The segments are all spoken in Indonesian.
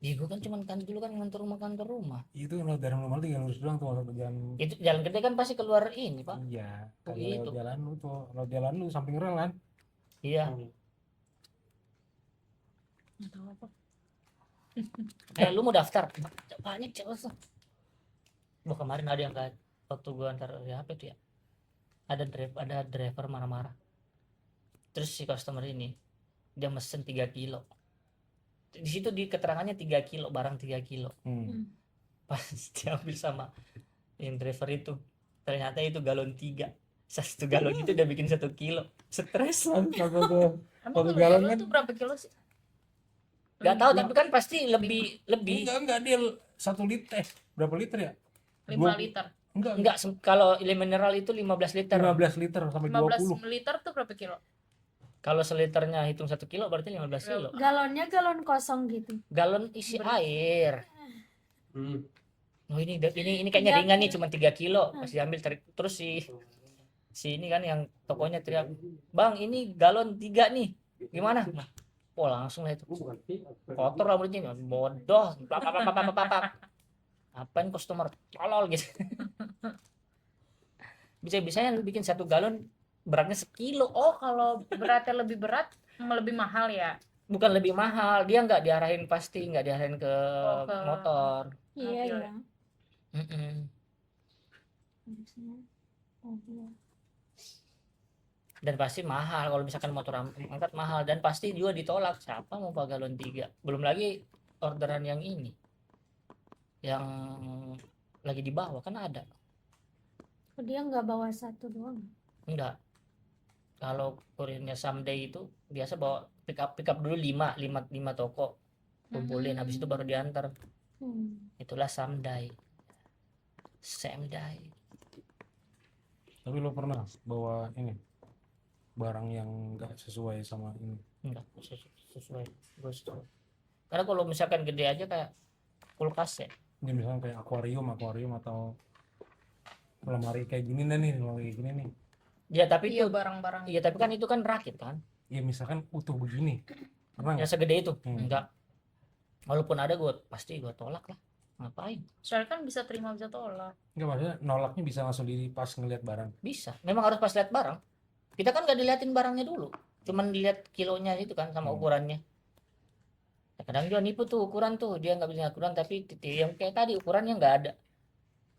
Ya gue kan cuman kan dulu kan kantor rumah. Itu kalau dari rumah lu tinggal lurus doang tuh masuk ke jalan. Itu jalan gede kan pasti keluar ini, Pak. Iya, kagak lewat Itu. jalan lu tuh. Lewat jalan lu samping rel kan. Iya. Nggak tahu apa. Lu mau daftar? Banyak cewek tuh. Wah, kemarin ada yang kayak waktu gue antar ya apa itu ya? Ada driver marah-marah. Terus si customer ini dia mesen 3 kilo. Di situ di keterangannya 3 kilo, barang 3 kilo. Pas diambil sama yang driver itu, ternyata itu galon 3. Satu galon itu udah bikin 1 kilo. Stres. Kagak tuh. Emang Satu kalau galon galon kan. tuh berapa kilo sih? Gak tahu tapi kan pasti lebih. Enggak dia 1 liter. Berapa liter ya? 5 liter. Enggak, kalau mineral itu 15 liter. 15 liter sampai 20. 15 liter tuh berapa kilo? Kalau seliternya hitung 1 kilo berarti 15 kilo. Galonnya galon kosong gitu. Galon isi air. Oh ini kayaknya 3 ringan nih, kilo. cuma 3 kilo. Pas diambil terus si ini kan yang tokonya teriak, "Bang, ini galon 3 nih. Gimana?" Nah, langsung lah itu. Kotor rambutnya, bodoh. Apain customer tolol gitu. Bisa-bisanya lu bikin 1 galon beratnya 1 kilo. Oh, kalau beratnya lebih berat lebih mahal ya? Bukan lebih mahal, dia nggak diarahin ke ke motor. Iya Mobil. ya. Mm-mm. Harusnya mobil. Dan pasti mahal kalau misalkan motor angkat mahal, dan pasti juga ditolak. Siapa mau pakai galon 3? Belum lagi orderan yang ini yang lagi di bawah kan ada. Oh, dia nggak bawa satu doang. Enggak, kalau kurirnya someday itu biasa bawa pick up dulu 5 toko, kumpulin, habis itu baru diantar. Itulah someday. Tapi lo pernah bawa ini barang yang enggak sesuai sama ini? Enggak sesuai. Karena kalau misalkan gede aja kayak kulkas ya. Ini misalnya kayak akuarium atau lemari kayak gini nih, lemari kayak gini nih. Ya tapi Iya, itu barang-barang. iya tapi kan itu kan rakit kan. Ya misalkan utuh begini. Pernah Yang nggak? segede itu. Hmm. Enggak. Walaupun ada pasti gue tolak lah. Ngapain? Soalnya kan bisa terima bisa tolak. Enggak, maksudnya nolaknya bisa langsung di pas ngelihat barang. Bisa. Memang harus pas lihat barang. Kita kan nggak diliatin barangnya dulu. Cuman dilihat kilonya itu kan sama ukurannya. Ya, kadang juga nipu tuh ukuran tuh. Dia nggak bisa ukuran tapi yang kayak tadi ukurannya nggak ada.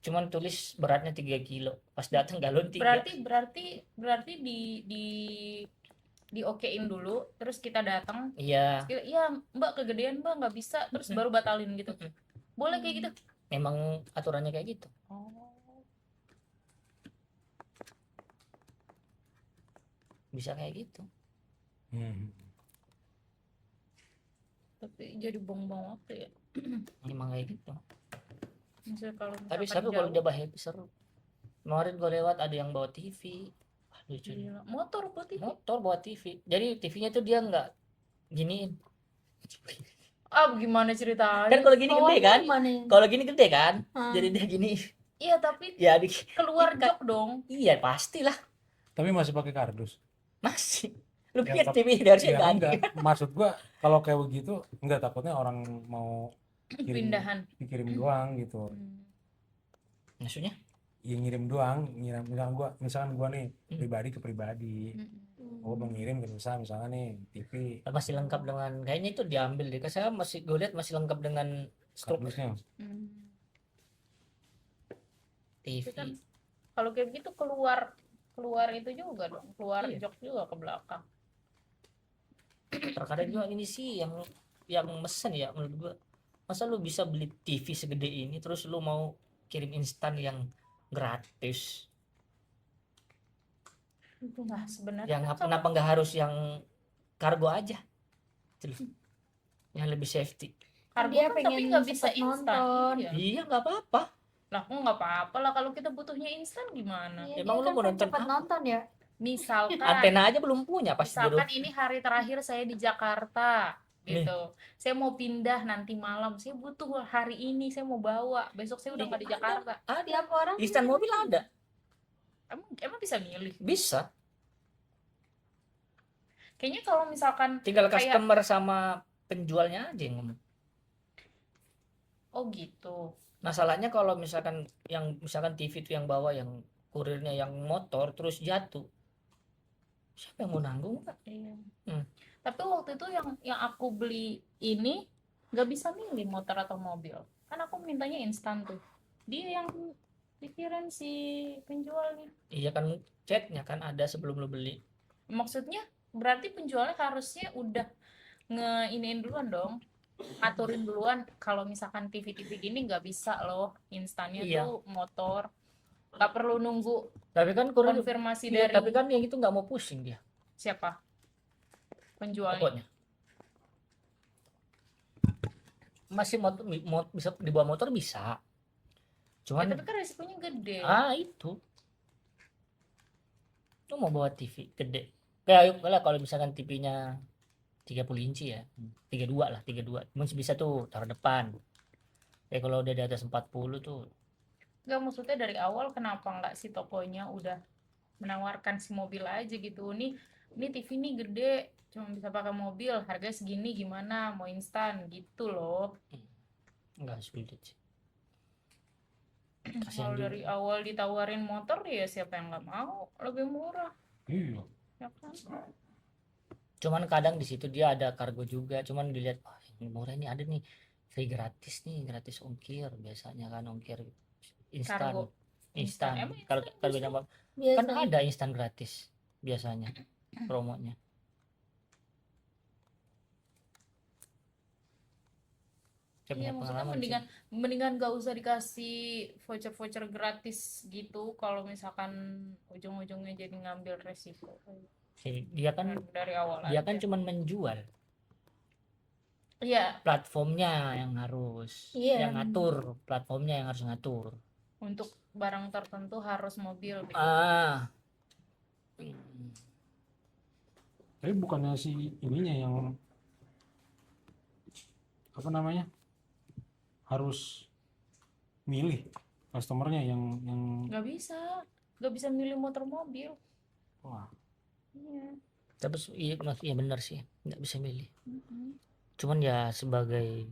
Cuman tulis beratnya 3 kilo. Pas datang galon 3. Berarti di okein dulu, terus kita datang. Iya. Iya, Mbak kegedean Mbak, nggak bisa, terus baru batalin gitu. Boleh kayak gitu? Memang aturannya kayak gitu. Bisa kayak gitu. Tapi jadi buang-buang waktu ya. Memang kayak gitu. Maksudnya kalau Tapi misalkan kalau jauh, dia bahaya seru. Kemarin gue lewat ada yang bawa TV. Lucu. gila. Motor buat TV. Motor bawa TV. Jadi TV-nya tuh dia nggak giniin. Gimana ceritanya? Kan kalau gini gede kan? Kalau gini gede kan? Jadi dia gini. Iya, tapi Ya keluar jok dong. Iya pastilah. Tapi masih pakai kardus. Masih. Lu Ya, pikir TV harusnya Ya, ganti. enggak. Maksud gua kalau kayak begitu enggak, takutnya orang mau Pindahan. dikirim doang gitu. Maksudnya? Ya ngirim doang, misalkan gua nih pribadi ke pribadi. Gua mau ngirim ke misalnya nih TV Masih lengkap dengan, kayaknya itu diambil deh. Saya gue lihat masih lengkap dengan struk kardusnya. TV. Kan kalau kayak begitu keluar itu juga dong, keluar Iya. jok juga ke belakang. Terkadang juga ini sih yang mesen ya menurut gua. Masa lu bisa beli TV segede ini terus lu mau kirim instan yang gratis? Nah, sebenarnya Yang kan kenapa nggak harus yang kargo aja? Itu loh. Yang lebih safety. kargo Dia kan tapi pengen nggak bisa cepet instan. nonton. Iya. Iya nggak apa-apa. Lah, kok nggak apa-apa lah kalau kita butuhnya instan gimana? Iya, Emang dia lu kan mau nonton cepet apa? nonton ya. Misalkan Antena aja belum punya pas di misalkan rumah. ini hari terakhir saya di Jakarta gitu. Saya mau pindah nanti malam. Saya butuh hari ini, saya mau bawa. Besok saya udah nggak di Jakarta. Ada. Tiap orang Instan mobil ada. Emang bisa milih? Bisa. Kayaknya kalau misalkan Tinggal kayak customer sama penjualnya aja yang ngomong. Oh gitu. Masalahnya kalau misalkan TV itu yang bawa, yang kurirnya yang motor terus jatuh, siapa yang mau nanggung, Pak? Iya. Hmm. Tapi waktu itu yang aku beli ini nggak bisa milih motor atau mobil. Kan aku mintanya instan tuh. Dia yang pikiran si penjualnya. Iya kan, chatnya kan ada sebelum lo beli. Maksudnya berarti penjualnya harusnya udah ngeiniin duluan dong. Aturin duluan kalau misalkan TV-TV gini nggak bisa loh instannya Iya. tuh motor. Nggak perlu nunggu Tapi kan kurir, konfirmasi iya, dari tapi kan yang itu nggak mau pusing dia, siapa? Penjualnya. pokoknya. Masih bisa dibawa motor bisa. Ya, Cuman tapi kan resikonya gede. itu lu mau bawa TV gede kayak kalau misalkan TV-nya 30 inci ya, 32 masih bisa tuh taruh depan. Kalau udah di atas 40 tuh, Nggak, maksudnya dari awal kenapa nggak si tokonya udah menawarkan si mobil aja gitu. Ini TV nih gede, cuma bisa pakai mobil, harganya segini, gimana mau instan gitu loh. nggak sulit sih. Kalau Kasihan juga. dari awal ditawarin motor ya siapa yang nggak mau, lebih murah Iya. ya kan. Cuman kadang di situ dia ada kargo juga, cuman dilihat yang murah ini ada nih, free gratis nih, gratis ongkir biasanya kan, ongkir instan. Kargo instan. Instan. Emang Kalau instan kalau bisa? beda kan Biasanya ada instan gratis biasanya promonya. Saya Iya, punya maksudnya pengalaman sih. mendingan gak usah dikasih voucher gratis gitu kalau misalkan ujung-ujungnya jadi ngambil resiko. Dia kan Dari awal dia aja. kan cuman menjual, Iya, platformnya yang harus Iya. yang ngatur, platformnya yang harus ngatur. untuk barang tertentu harus mobil gitu. Tapi bukannya si ininya yang apa namanya harus milih customernya yang Nggak bisa milih motor mobil. wah, Iya. Tapi iya benar sih, nggak bisa milih. Mm-mm. Cuman ya sebagai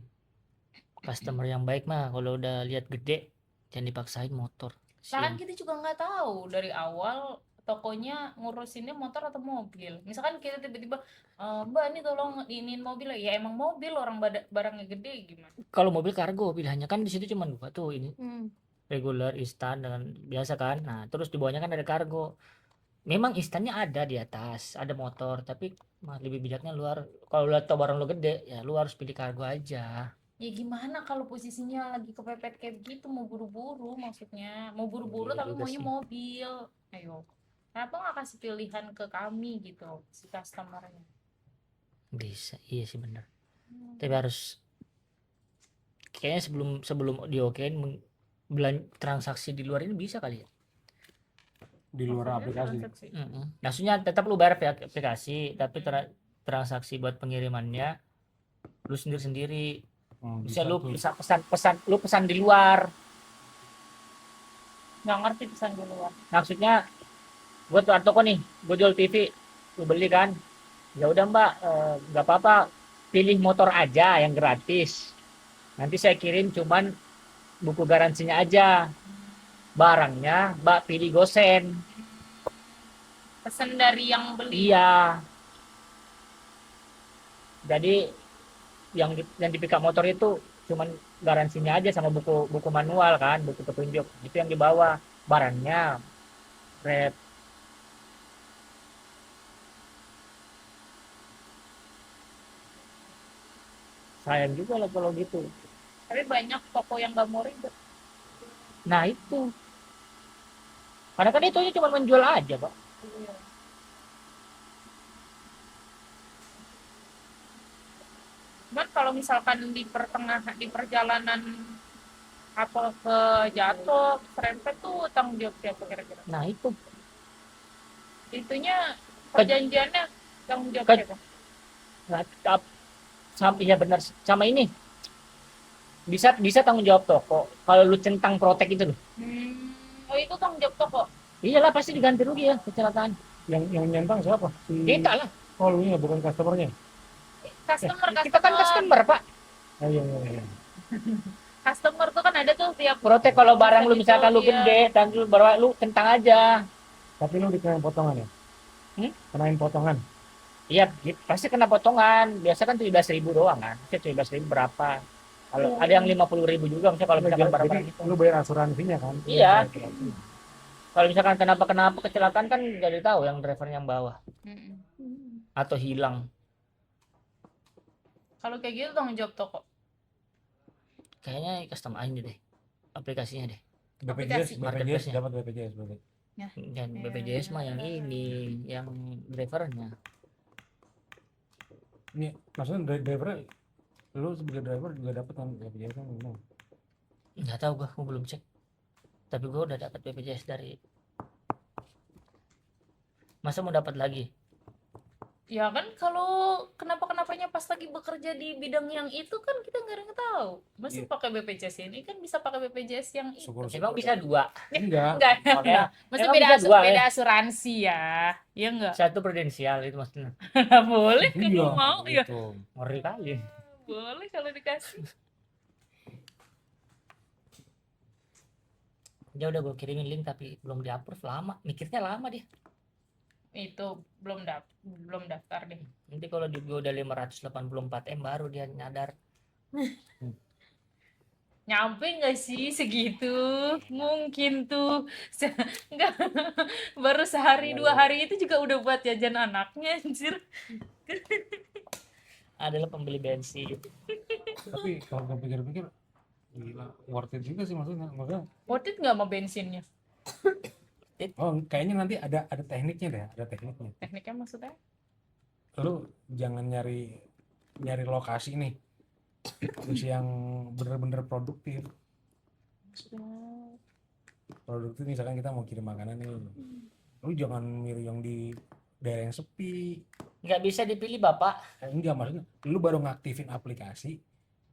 customer yang baik mah, kalau udah lihat gede jangan dipaksain motor. Kan kita juga nggak tahu dari awal tokonya ngurusinnya motor atau mobil. Misalkan kita tiba-tiba, Mbak ini tolong iniin mobil ya emang mobil orang barangnya gede gimana? Kalau mobil kargo pilihannya kan di situ cuma dua tuh, ini Hmm. regular, instan, dengan biasa kan. Nah terus di bawahnya kan ada kargo. Memang instannya ada di atas, ada motor, tapi lebih bijaknya luar. Kalau lu tahu barang lu gede ya lu harus pilih kargo aja. Ya gimana kalau posisinya lagi kepepet kayak gitu, mau buru-buru, maksudnya mau buru-buru Iya tapi juga maunya sih. mobil. Ayo, kenapa nggak kasih pilihan ke kami gitu si customernya? Bisa, iya sih benar. Tapi harus kayaknya sebelum diokein transaksi di luar ini bisa kali ya. di luar Maksudnya aplikasi. transaksi. Maksudnya tetap lu bayar via aplikasi, tapi transaksi buat pengirimannya lu sendiri. Bisa lu tuh. bisa pesan di luar. Nggak ngerti pesan di luar. Maksudnya gue tuh toko nih, gue jual TV, lu beli kan? Ya udah Mbak, nggak apa-apa, pilih motor aja yang gratis. Nanti saya kirim cuman buku garansinya aja. Barangnya Mbak pilih gosen. Pesan dari yang beli. Iya. Jadi yang di pick up motor itu cuman garansinya aja sama buku manual kan, buku petunjuk. Itu yang dibawa. Barangnya red. Sayang juga lah kalau gitu. Tapi banyak toko yang nggak mau ribet. Nah itu. Karena kan itu cuma menjual aja, Pak. Iya. Cuman kalau misalkan di perjalanan apa ke jatuh, serempet tuh tanggung jawab siapa kira-kira? Nah itu. Itunya perjanjiannya tanggung jawab siapa? Nah, iya benar sama ini. Bisa tanggung jawab toko kalau lu centang protek itu loh. Oh itu tanggung jawab toko. Iyalah pasti diganti rugi ya kecelakaan. Yang nyentang siapa? Kita lah. Oh, lu nya bukan customernya. Customer Kita kan customer, Pak. Oh iya. customer tuh kan ada tuh tiap Protek kalau barang lu gitu, misalkan lu iya. gede dan lu bawa lu kentang aja. Tapi lu dikenain potongan ya? Kenain potongan. Iya, pasti kena potongan. Biasa kan 17.000 doang kan. 17.000 berapa? Kalau Iya. ada yang 50.000 juga misalnya kalau misalkan Jadi barang-barang itu. lu bayar asuransinya kan? Iya. Kalau misalkan kenapa kecelakaan kan nggak tahu yang drivernya yang bawah Mm-mm. atau hilang. Kalau kayak gitu tanggung jawab toko. Kayaknya custom aja deh aplikasinya deh. BPJS, Marketplace-nya. dapat BPJS berarti. Dan BPJS mah yang ini, yang drivernya. Ini maksudnya driver, lu sebagai driver juga dapat kan BPJS kan? Belum. Nggak tahu gua belum cek. Tapi gua udah dapat BPJS dari. Masa mau dapat lagi? Ya kan kalau kenapa-kenapanya pas lagi bekerja di bidang yang itu kan kita nggak ada yang tahu. Masa Iya. pakai BPJS ini kan bisa pakai BPJS yang itu. Syukur. Emang bisa dua. Enggak. Enggak. Masa Emang beda bisa dua, beda asuransi ya. Ya enggak? Satu prudensial itu maksudnya. Boleh Iya, kalau mau ya. gitu. Ngeri kali. Boleh kalau dikasih. Ya udah gua kirimin link tapi belum di-approve lama. Mikirnya lama dia. Itu belum daftar deh. Nanti kalau di gua udah 584 M baru dia nyadar. Nyampe nggak sih segitu? Mungkin tuh enggak baru sehari 2 hari itu juga udah buat jajan anaknya anjir. Adalah pembeli bensin. Tapi kalau gue pikir-pikir, gila, worth it juga sih maksudnya. Worth it nggak sama bensinnya? Oh, kayaknya nanti ada tekniknya deh, ada tekniknya. Tekniknya maksudnya? Lu jangan nyari lokasi nih, terus yang bener-bener produktif. Produktif misalkan kita mau kirim makanan nih, lu jangan milih yang di daerah yang sepi. Nggak bisa dipilih Bapak. Enggak, maksudnya lu baru ngaktifin aplikasi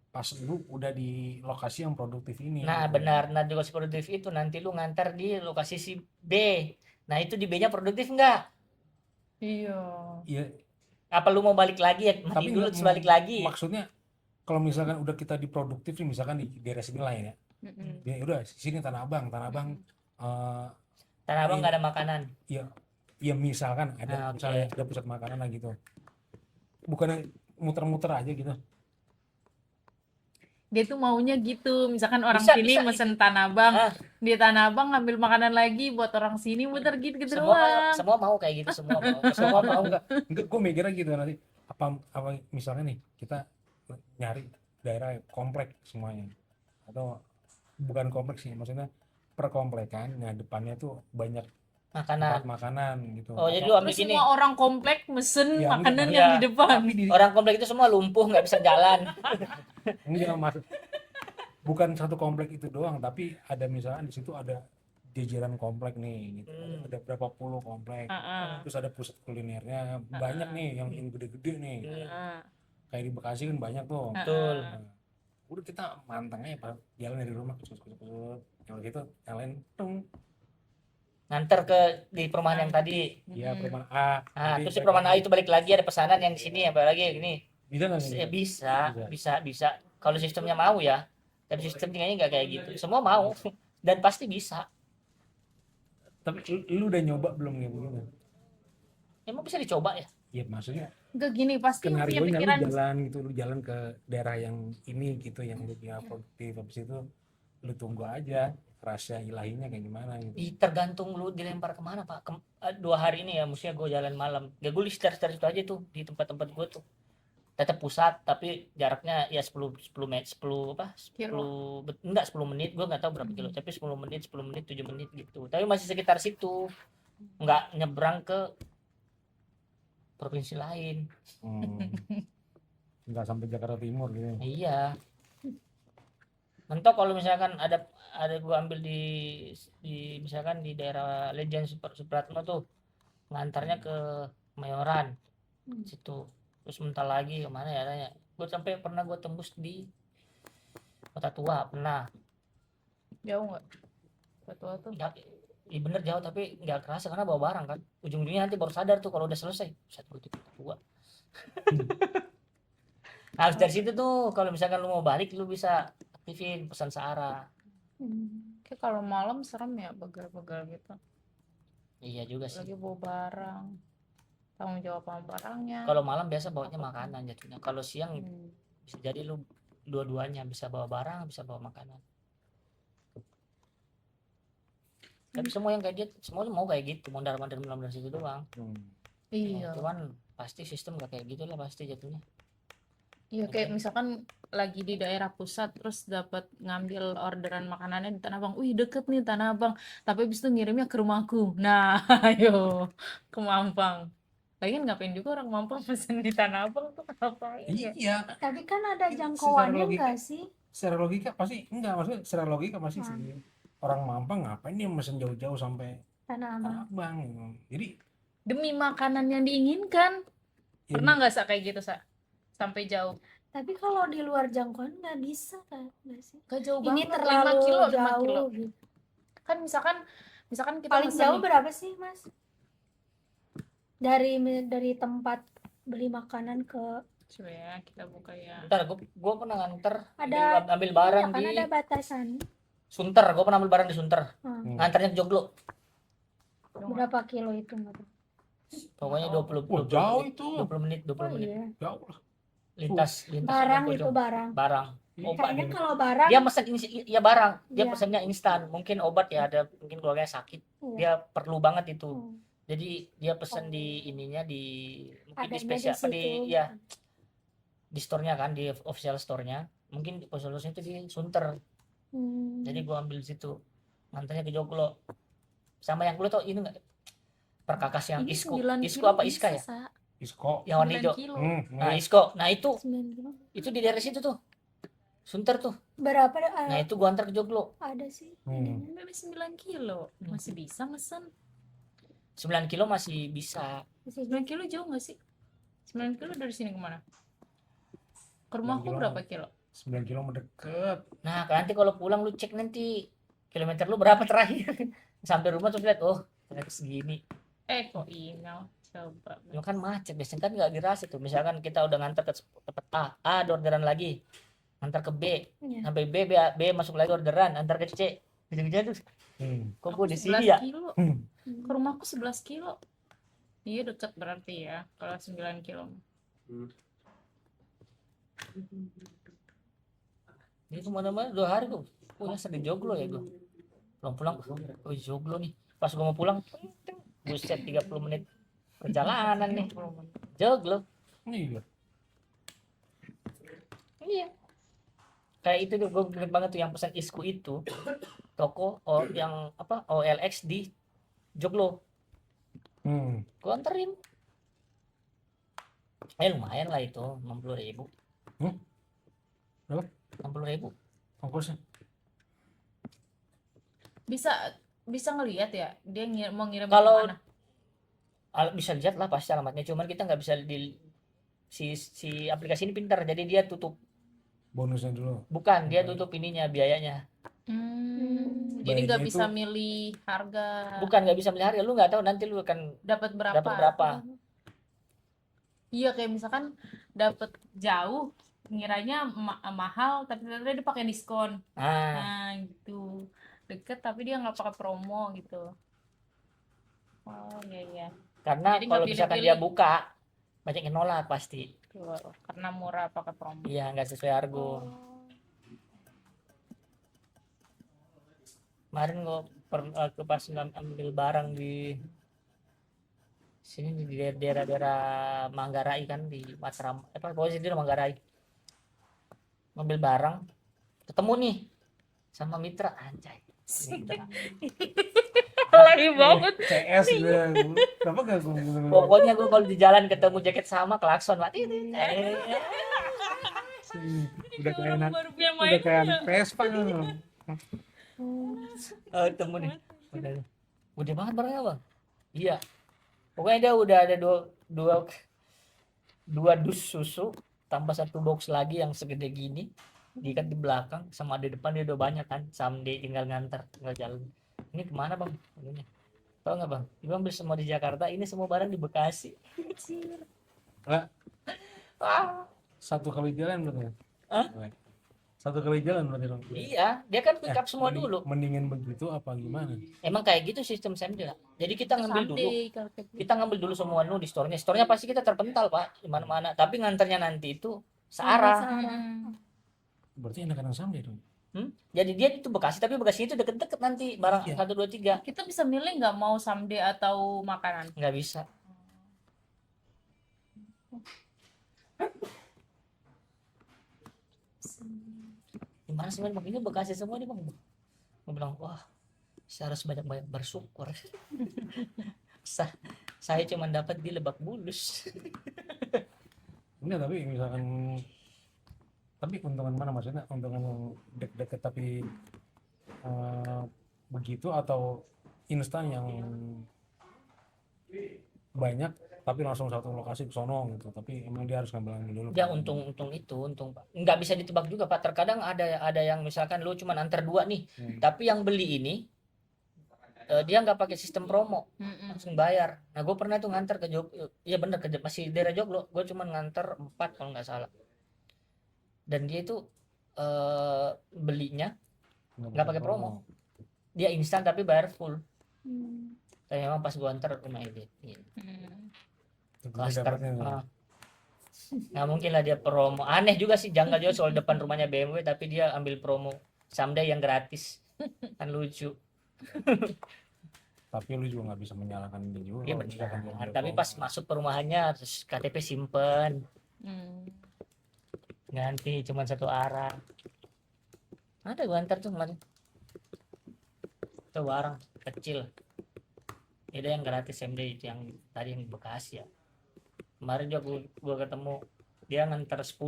pas lu udah di lokasi yang produktif ini. Nah gitu. benar, nah di lokasi produktif itu nanti lu ngantar di lokasi si B. Nah itu di B-nya produktif nggak? Iya. Iya, Apa lu mau balik lagi ya? Mandi tapi dulu nggak- terus balik lagi. maksudnya kalau misalkan udah kita di produktif nih, misalkan di daerah sini lain ya, ya udah sini Tanah Abang Tanah Abang nggak ada makanan. ya misalkan Ah, ada oke. misalnya ada pusat makanan lah gitu, bukan muter-muter aja gitu. Dia tuh maunya gitu, misalkan orang Bisa, sini bisa. mesen Tanah Abang, Ah. di Tanah Abang ngambil makanan lagi buat orang sini muter gitu doang. Semua mau kayak gitu, semua mau. Semua mau. Enggak, gue mikirnya gitu nanti apa misalnya nih kita nyari daerah komplek semuanya, atau bukan kompleks sih, maksudnya perkomplekan, nah depannya tuh banyak Makanan. tempat makanan gitu. Oh jadi Atau- lu ambil Terus gini. semua orang komplek mesen Ya, makanan enggak, yang iya. di depan. tapi di Orang komplek itu semua lumpuh nggak bisa jalan. enggak maksud bukan satu komplek itu doang, tapi ada misalkan di situ ada jajaran komplek nih gitu. Ada berapa puluh komplek. Heeh. Terus ada pusat kulinernya banyak nih yang gede-gede nih. Heeh. Kayak di Bekasi kan banyak tuh. Betul. Nah, udah kita manteng aja Pak, jalan dari rumah ke yang gitu, yang lain tung Nganter ke di perumahan yang tadi. ya perumahan A. Ah, nanti terus di balik perumahan A lagi. itu balik lagi ada pesanan yang di sini apa lagi gini. Bisa nggak Ya, nih? bisa. Kalau sistemnya mau ya. Tapi sistemnya nggak kayak gitu. Semua mau dan pasti bisa. Tapi lu udah nyoba belum kayak begini? Emang bisa dicoba ya? Ya maksudnya Enggak gini, pasti punya skenario nya pikiran. lu jalan gitu, lu jalan ke daerah yang ini gitu, yang lu punya produktif, habis itu lu tunggu aja rasa ilahinya kayak gimana gitu. Tergantung lu dilempar kemana Pak. 2 hari ini ya, maksudnya gue jalan malam. Ya gue di sekitar itu aja tuh di tempat-tempat gue tuh. Tetap pusat tapi jaraknya ya 10 menit 10 apa 10 enggak 10 menit gue nggak tahu berapa kilo tapi 10 menit 7 menit gitu tapi masih sekitar situ nggak nyebrang ke provinsi lain. Nggak sampai Jakarta Timur gitu. Iya mentok kalau misalkan ada gue ambil di misalkan di daerah Legend Supratno tuh ngantarnya ke Mayoran situ terus mental lagi kemana ya tanya gue sampai pernah gue tembus di Kota Tua pernah. Jauh nggak? Kota Tua tuh. Ya, iya bener jauh tapi nggak kerasa karena bawa barang kan ujung-ujungnya nanti baru sadar tuh kalau udah selesai set gue di Kota Tua. Harus dari situ tuh kalau misalkan lu mau balik lu bisa aktifin pesan searah. Kayak kalau malam serem ya begal-begal gitu. Iya juga sih. Lagi bawa barang. Tanggung jawab sama barangnya. Kalau malam biasa bawanya makanan jatuhnya. Kalau siang bisa jadi lu dua-duanya, bisa bawa barang, bisa bawa makanan. Tapi semua yang kayak gitu, semua mau kayak gitu, mondar-mandir situ doang. Iya. Cuman pasti sistem gak kayak gitu lah pasti jatuhnya. Iya kayak misalkan lagi di daerah pusat terus dapat ngambil orderan makanannya di Tanah Abang. Wih deket nih Tanah Abang. Tapi habis itu ngirimnya ke rumahku. Nah, ayo ke Mampang. Lagian ngapain juga orang Mampang pesen di Tanah Abang tuh ngapain ya? Iya, Tapi kan ada Secara jangkauannya logika- enggak sih? secara logika pasti enggak, maksudnya secara logika pasti sih. Orang Mampang ngapain dia mesen jauh-jauh sampai Tanah Abang. Tanah Abang gitu. Jadi Demi makanan yang diinginkan. ya, Pernah nggak Sa kayak gitu Sa? Sampai jauh. Tapi kalau di luar jangkauan nggak bisa kan? Nggak sih? Gak jauh Ini banget, 5 terlalu kilo, 5 jauh kilo. gitu. Kan misalkan kita Paling mesen jauh nih. berapa sih, Mas? Dari tempat beli makanan ke Coba ya kita buka ya. Bentar, gua pernah nganter Ada ambil barang iya kan di ada batasan. Sunter, gua pernah ambil barang di Sunter. Nganternya ke Joglo. Berapa kilo itu nggak tahu. Pokoknya 20 wah, jauh itu. 20 menit, 20 Oh menit. iya. Jauh lah. Lintas Barang Pojok. itu barang. Barang. Obat. Kayaknya kalau barang Dia mesen ya barang, dia Iya. pesennya instan. Mungkin obat ya ada, mungkin keluarganya sakit. Iya. Dia perlu banget itu. Hmm. Jadi dia pesen di ininya di mungkin di Adanya spesial situ. di store-nya kan, di official store-nya. Mungkin di official store itu di Sunter. Jadi gua ambil di situ. Nganternya ke Joglo. Sama yang lu tau ini enggak? Perkakas yang Ini Isco. 9 Isco kilo apa Iska bisa, ya? Sa. Isko. Yang warna 9 hijau. kilo. Nah, iya. Isco. Nah, itu 9 kilo. di daerah situ tuh. Sunter tuh. Berapa Nah, itu gua antar ke Joglo. ada sih? Ini 9 kilo. Masih bisa mesen. 9 kilo masih bisa. 9 kilo jauh nggak sih? 9 kilo dari sini kemana? Ke rumahku 9 kilo. berapa kilo? 9 kilo deket. Nah, nanti kalau pulang lu cek nanti kilometer lu berapa terakhir. Sampai rumah tuh lihat, oh, ternyata segini. Kok email? Coba. Ya kan macet, biasanya kan nggak dirasa tuh. Misalkan kita udah nganter ke tempat A ada orderan lagi. Ngantar ke B, Iya. sampai B masuk lagi orderan, antar ke C. Gitu-gitu tuh. Kok Aku gua di 11 sini ya? kilo. Ke rumahku 11 kilo. Iya deket berarti ya. Kalau 9 kilo. Ini kemana-mana 2 hari tuh. Oh, nyasar di Joglo ya gua. Pulang-pulang, oh Joglo nih. Pas gua mau pulang, buset 30 menit perjalanan nih. Joglo. Iya. Iya. Kayak itu tuh gue inget banget tuh yang pesan Isku itu. Toko yang apa? OLX di Joglo. Gua anterin. Lumayan lah itu, 60.000. Berapa? 60.000. Ongkosnya. Bisa ngelihat ya dia mau ngirim Kalau kemana? bisa lihat lah pasti alamatnya, cuman kita nggak bisa di si aplikasi ini pintar, jadi dia tutup. Bonusnya dulu. Bukan, dia tutup ininya biayanya. Jadi nggak Bayarnya bisa itu- milih harga. Bukan nggak bisa milih harga, lu nggak tahu nanti lu akan Dapat dapat berapa. Iya kayak misalkan dapat jauh ngiranya mahal tapi ternyata dia pakai diskon. Nah, Nah gitu. Deket tapi dia nggak pakai promo gitu. Oh iya. karena Jadi kalau nggak misalkan pilih-pilih. dia buka banyak yang nolak pasti. Tuh, karena murah pakai promo. Iya, nggak sesuai harga. Kemarin gua pas ambil barang di sini di daerah-daerah Manggarai kan, di Mataram apa pokoknya di Manggarai. Ngambil barang ketemu nih sama mitra anjay. Mitra. Lagi banget. CS gue. Kenapa gak gue? Pokoknya gua kalau di jalan ketemu jaket sama klakson mati. Udah kayak anak, Baru punya udah kayak mainan. anak Vespa kan. Ketemu nih. Udah banget barangnya, Bang. Iya. Pokoknya dia udah ada dua dus susu tambah 1 box lagi yang segede gini, diikat di belakang, sama di depan dia udah banyak kan, someday tinggal nganter, tinggal jalan. Ini kemana Bang? Ini tau nggak Bang? Ini ambil semua di Jakarta, ini semua barang di Bekasi. Lah, Ah, 1 kali jalan berarti. Hah? Satu kali jalan berarti dong. Iya, dia kan pick up semua dulu. Mendingan begitu apa gimana? Emang kayak gitu sistem Samde. Jadi kita ngambil dulu, Someday kalau kayak gitu. kita ngambil dulu semua dulu di store-nya. Store-nya pasti kita terpental, Pak, di mana-mana. Tapi nganternya nanti itu searah. Mm-mm. Berarti enak-enak sampai dong. Jadi dia itu Bekasi, tapi Bekasi itu deket-deket nanti barang Iya. 1 2 3. Kita bisa milih nggak mau someday atau makanan? Nggak bisa. Gimana sih, Bang? Ini Bekasi semua nih, Bang. Gue bilang, wah, saya harus banyak-banyak bersyukur. Saya cuma dapat di Lebak Bulus. Enggak, tapi misalkan keuntungan mana maksudnya? Keuntungan yang deket-deket tapi begitu atau instan yang banyak tapi langsung satu lokasi ke sono gitu, tapi emang dia harus ngambil dulu. Ya untung Pak. Nggak bisa ditebak juga, Pak. Terkadang ada yang misalkan lu cuma antar 2 nih, tapi yang beli ini dia nggak pakai sistem promo, Mm-mm. langsung bayar. Nah, gue pernah tuh nganter ke Joglo, iya bener, masih daerah Joglo. Gue cuma nganter 4 kalau nggak salah. Dan dia itu belinya nggak pakai promo. Dia instan tapi bayar full. Tapi memang pas gue antar cuma ini. Mm. Klaster. Dapatnya. Nggak mungkin lah dia promo. Aneh juga sih, janggal juga soal depan rumahnya BMW tapi dia ambil promo someday yang gratis. Kan lucu. Tapi lu juga nggak bisa menyalahkan dia juga. Iya kalau misalkan dia benar. ambil Tapi promo. pas masuk perumahannya terus KTP simpen. Mm. Ganti cuma satu arah. Ada gua antar tuh kemarin. Itu barang kecil. Itu yang gratis someday itu yang tadi yang di Bekasi ya. Kemarin juga gua ketemu dia ngantar 10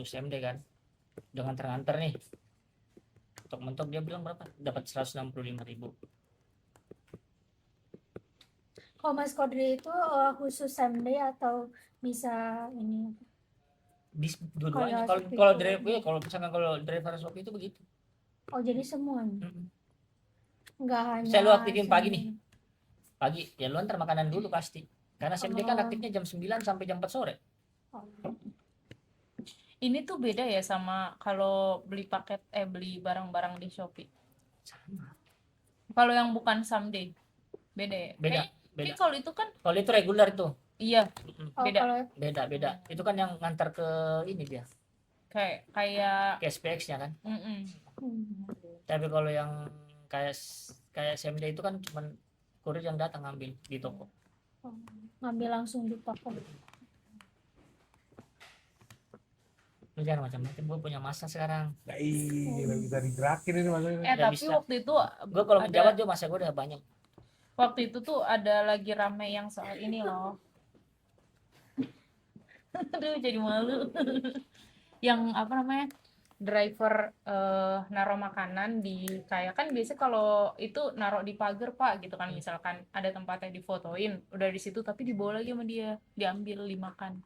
SMD kan, udah nganter nih, mentok dia bilang berapa, dapat 165.000. Kalau Mas Kodri itu khusus Sunday atau bisa ini? Dua-duanya. Kalau Kalau Shopee driver itu- ya, kalau misalkan kalau driver Shopee itu begitu. Oh jadi semuanya? Mm-mm. Nggak hanya Bisa lu aktifin pagi nih, Sunday. pagi ya lu antar makanan dulu pasti, karena SMD kan Oh. aktifnya jam 9 sampai jam 4 sore. Oh. Ini tuh beda ya sama kalau beli paket beli barang-barang di Shopee. Sama. Kalau yang bukan someday beda ya? Beda. Kayak kalau itu kan Kalau itu reguler itu. iya Mm-mm. Oh, Beda. kalau Beda. Itu kan yang ngantar ke ini dia, kayak ke SPX-nya kan. mm-mm. Tapi kalau yang kayak SMD itu kan cuman kurir yang datang ngambil di toko. ngambil langsung di toko. Lu jangan macam-macam, gue punya masa sekarang. Nah, iya, bisa digerakin ini maksudnya. Nggak Tapi bisa. waktu itu Gue kalau ada- menjawab juga masa gue udah banyak. waktu itu tuh ada lagi rame yang soal ini loh. Aduh jadi malu. Yang apa namanya, driver naruh makanan di kayak kan biasa kalau itu naruh di pagar Pak gitu kan, misalkan ada tempatnya difotoin udah di situ tapi dibawa lagi sama dia, diambil dimakan.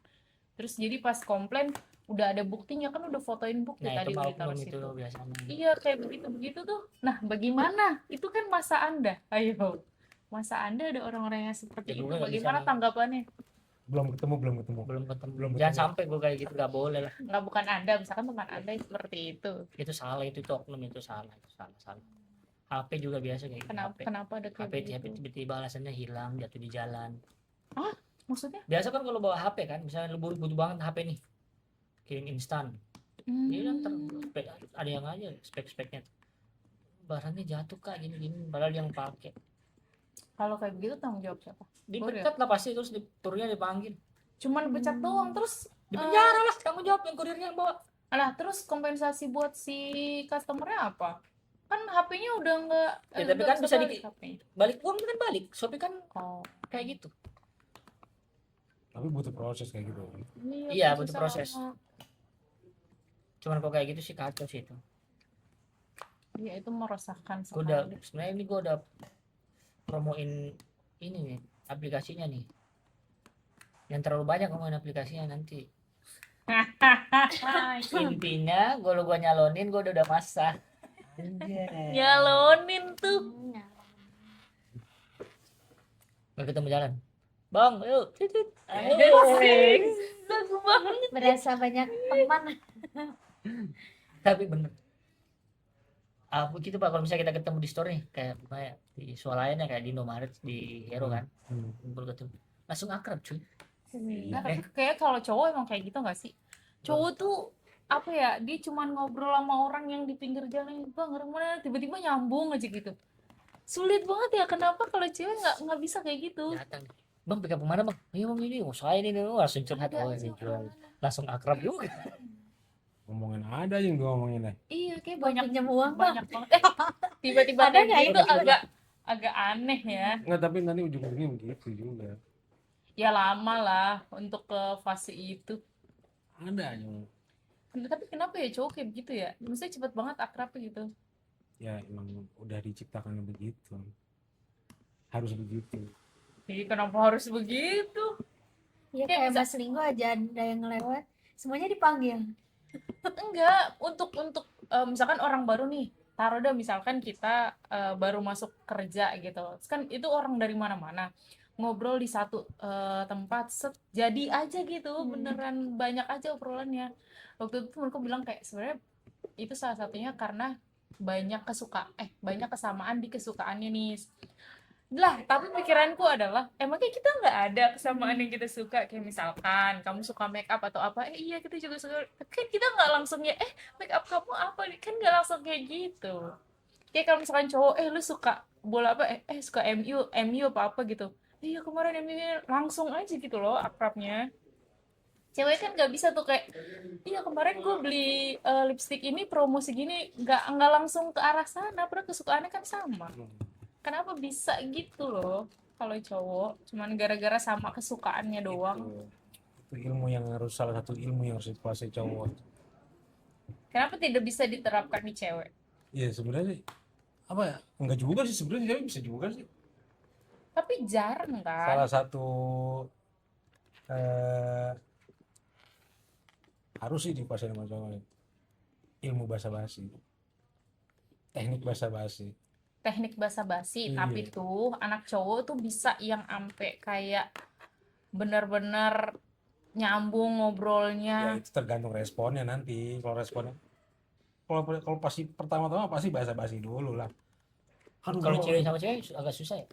Terus jadi pas komplain udah ada buktinya kan, udah fotoin bukti Nah tadi itu udah mau ditaruh itu situ. biasanya. Iya kayak begitu tuh. Nah bagaimana? Itu kan masa Anda. Ayo. Masa Anda ada orang-orang yang seperti Ya, itu. gue nggak bisa Bagaimana nih. tanggapannya? Belum ketemu. Belum ketemu. Belum Jangan ketemu. sampai gue kayak gitu, nggak boleh lah. Nggak, bukan Anda, misalkan teman Anda yang seperti itu. Itu salah, itu oknum, itu salah. HP juga biasa kayak gitu. Kenapa ada kayak HP begitu? tiba-tiba alasannya hilang, jatuh di jalan. Maksudnya? Biasa kan kalau bawa HP kan, misalnya lu butuh banget HP nih, kirim instan. Hilang ada yang aja spek-speknya. Barangnya jatuh kak, gini-gini, padahal yang pakai. Kalau kayak begitu tanggung jawab siapa? Dipecat lah pasti, terus turunnya dipanggil. Cuman pecat doang, terus Di penjara lah, tanggung jawab yang kurirnya yang bawa. alah, terus kompensasi buat si customernya apa? Kan HP-nya udah nggak Ya, tapi nggak kan bisa balik di- HP-nya. Balik uang kan balik, Shopee kan Oh. kayak gitu. Tapi butuh proses kayak gitu. Iya, butuh susah proses. banget. Cuman kok kayak gitu sih kacau sih itu. Iya, itu meresahkan Gue udah, sekali. sebenarnya ini gue udah promoin ini nih, aplikasinya nih. Yang terlalu banyak ngomongin aplikasinya nanti. Intinya gue nyalonin, gue udah masa. Nyalonin tuh. Gak ketemu jalan. Bang, yuk. Titit. Ayo. Asik. Bagus banget. Berasa banyak teman. Tapi bener apa gitu Pak, kalau misalnya kita ketemu di store nih kayak di swalayan kayak di Indomaret di Hero kan, kumpul ketemu langsung akrab cuy. Nah, tapi kayak kalau cowok emang kayak gitu nggak sih? Cowok tuh apa ya? Dia cuman ngobrol sama orang yang di pinggir jalan, bang, orang mana, tiba-tiba nyambung aja gitu. Sulit banget ya. Kenapa kalau cewek nggak bisa kayak gitu? Datang, bang pick up kemana bang, iya bang ini saya ini langsung curhat, Ada oh aja ini jual, obrolannya. langsung akrab juga. Ngomongin ada aja yang ngomongin deh. Iya, kayak Bang, banyak pinjam uang bang. banyak banget. Tiba-tiba Ada kayak nggak gitu itu? agak aneh ya. Nggak, tapi nanti ujung-ujungnya begitu juga. Ya lama lah untuk ke fase itu. Ada aja. Tapi kenapa ya cowok kayak begitu ya? Maksudnya cepet banget akrabnya gitu. Ya emang udah diciptakan begitu. Harus begitu. Ih, kenapa harus begitu? Iya Kayak kayak bisa Mas Linggo aja ada yang ngelewat, semuanya dipanggil. enggak untuk misalkan orang baru nih, taruh deh misalkan kita baru masuk kerja gitu. Terus kan itu orang dari mana-mana ngobrol di satu tempat set jadi aja gitu, beneran banyak aja obrolannya. Waktu itu mereka bilang kayak sebenarnya itu salah satunya karena banyak kesamaan di kesukaannya nih. Lah, tapi pikiranku adalah emangnya kita nggak ada kesamaan yang kita suka, kayak misalkan kamu suka make up atau apa, iya kita juga suka, kan kita nggak langsung ya make up kamu apa nih, kan nggak langsung kayak gitu. Kayak kalau misalkan cowok lu suka bola apa, suka MU apa apa gitu, iya kemarin MU langsung aja gitu loh akrabnya. Cewek kan nggak bisa tuh kayak, iya kemarin gue beli lipstick ini promo segini, nggak langsung ke arah sana, padahal kesukaannya kan sama. Kenapa bisa gitu loh kalau cowok cuman gara-gara sama kesukaannya doang. Itu ilmu yang harus, salah satu ilmu yang harus dikuasai cowok. Kenapa tidak bisa diterapkan di cewek? Iya sebenarnya apa ya? Enggak juga sih sebenarnya, cewek bisa juga sih. Tapi jarang kan. Salah satu eh, harus sih dikuasai sama cowok. Ilmu basa-basi, teknik basa-basi. Teknik basa-basi, Iya. tapi tuh anak cowok tuh bisa yang ampe kayak bener-bener nyambung Ya ngobrolnya. itu tergantung responnya nanti. Kalau responnya, kalau pasti pertama-tama pasti basa-basi dulu lah. Aduh, Kalau gua- cewek sama cewek agak susah ya.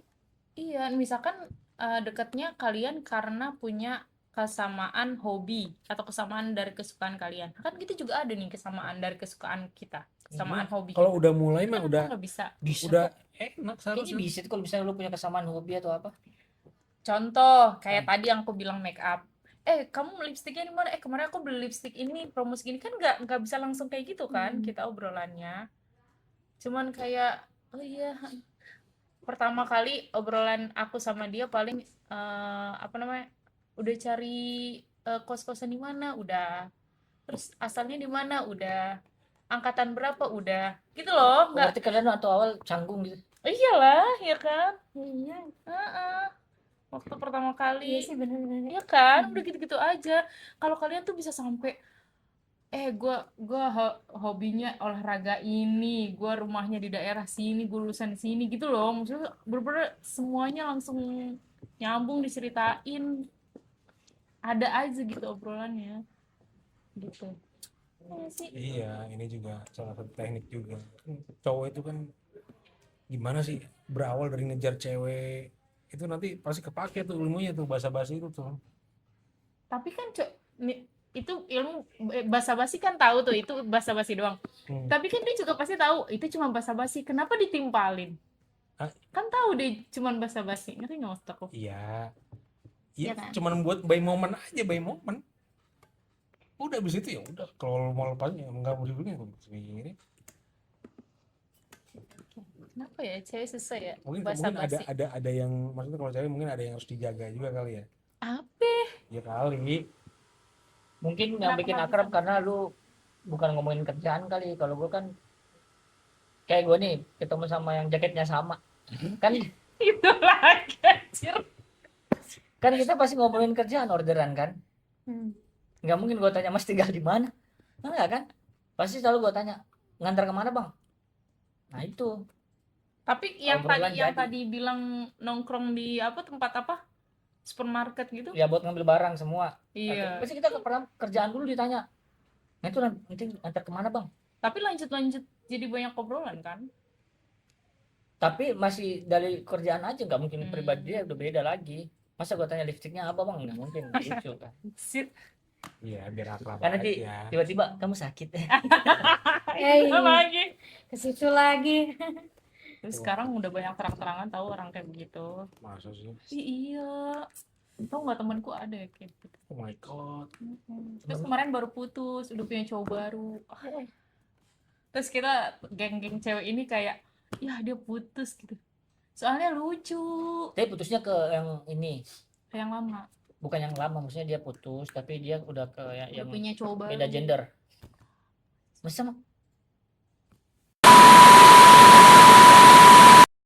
Iya, misalkan dekatnya kalian karena punya kesamaan hobi atau kesamaan dari kesukaan kalian. Kan kita juga ada nih kesamaan dari kesukaan kita, kesamaan hobi kalau kita. udah mulai mah Kenapa udah nggak bisa? Bisa udah kok. enak Kayaknya seharusnya. bisa tuh kalau misalnya lu punya kesamaan hobi atau apa. Contoh kayak tadi yang aku bilang make up. Kamu lipstiknya di mana? Kemarin aku beli lipstik ini promo segini, kan nggak bisa langsung kayak gitu kan kita obrolannya. Cuman kayak, oh iya, pertama kali obrolan aku sama dia paling apa namanya, udah cari kos-kosan di mana, udah, terus asalnya di mana, udah, angkatan berapa, udah, gitu loh. Nggak, Berarti kalian atau awal canggung gitu. iyalah ya kan. Iya, Heeh. Waktu pertama iya kali, sih bener-bener. ya kan, udah gitu-gitu aja. Kalau kalian tuh bisa sampai gua hobinya olahraga ini, gua rumahnya di daerah sini, gua lulusan sini gitu loh. Maksudnya bener-bener semuanya langsung nyambung diceritain, ada aja gitu obrolannya gitu. Iya sih. Iya, ini juga salah satu teknik juga. Cowok itu kan gimana sih, berawal dari ngejar cewek itu nanti pasti kepake tuh ilmunya tuh, basa-basi itu tuh. Tapi kan itu ilmu basa-basi kan tahu tuh itu basa-basi doang. Tapi kan dia juga pasti tahu itu cuma basa-basi. Kenapa ditimpalin? Hah? Kan tahu dia cuma basa-basi. Ngerti nggak maksud aku? Iya, Iya iya kan? cuman buat by moment aja, by moment. Udah abis itu ya udah, kalau mau lepasnya nggak mau dibeli begini. Kenapa ya cewek susah ya Mungkin basa-basi? ada yang, maksudnya kalau cewek mungkin ada yang harus dijaga juga kali ya. Apa? Ya kali. Mungkin yang Kenapa bikin nggak akrab bisa? karena lu bukan ngomongin kerjaan kali. Kalau gue kan kayak gue nih ketemu sama yang jaketnya sama. Kan Itu lagi anjir. kan kita pasti ngomongin kerjaan orderan kan. Hmm. Nggak mungkin gue tanya Mas tinggal di mana. Enggak kan? Pasti selalu gue tanya ngantar kemana bang. Nah itu Tapi yang obrolan tadi bilang nongkrong di apa tempat apa? Supermarket gitu? ya buat ngambil barang semua. Iya. Pasti kita pernah kerjaan dulu ditanya. Nah itu nanti antar kemana bang? Tapi lanjut jadi banyak obrolan kan. Tapi masih dari kerjaan aja, nggak mungkin Hmm. pribadi dia udah beda lagi. Masa gua tanya lipstiknya apa bang? Nggak mungkin, lucu kan. Sit. Iya, biar akrab Karena nanti aja. tiba-tiba kamu sakit. Itu lagi. Ke situ lagi. Terus sekarang udah banyak terang-terangan tahu orang kayak begitu. Masa sih? Iya. Tahu nggak temanku ada ya kayak gitu. Oh my god. Terus kemarin baru putus, udah punya cowok baru. Terus kita geng-geng cewek ini kayak, ya dia putus gitu. Soalnya lucu. Tapi putusnya ke yang ini, Kayak yang lama. bukan yang lama, maksudnya dia putus tapi dia udah ke Udah yang punya cowok baru. beda gender. Masa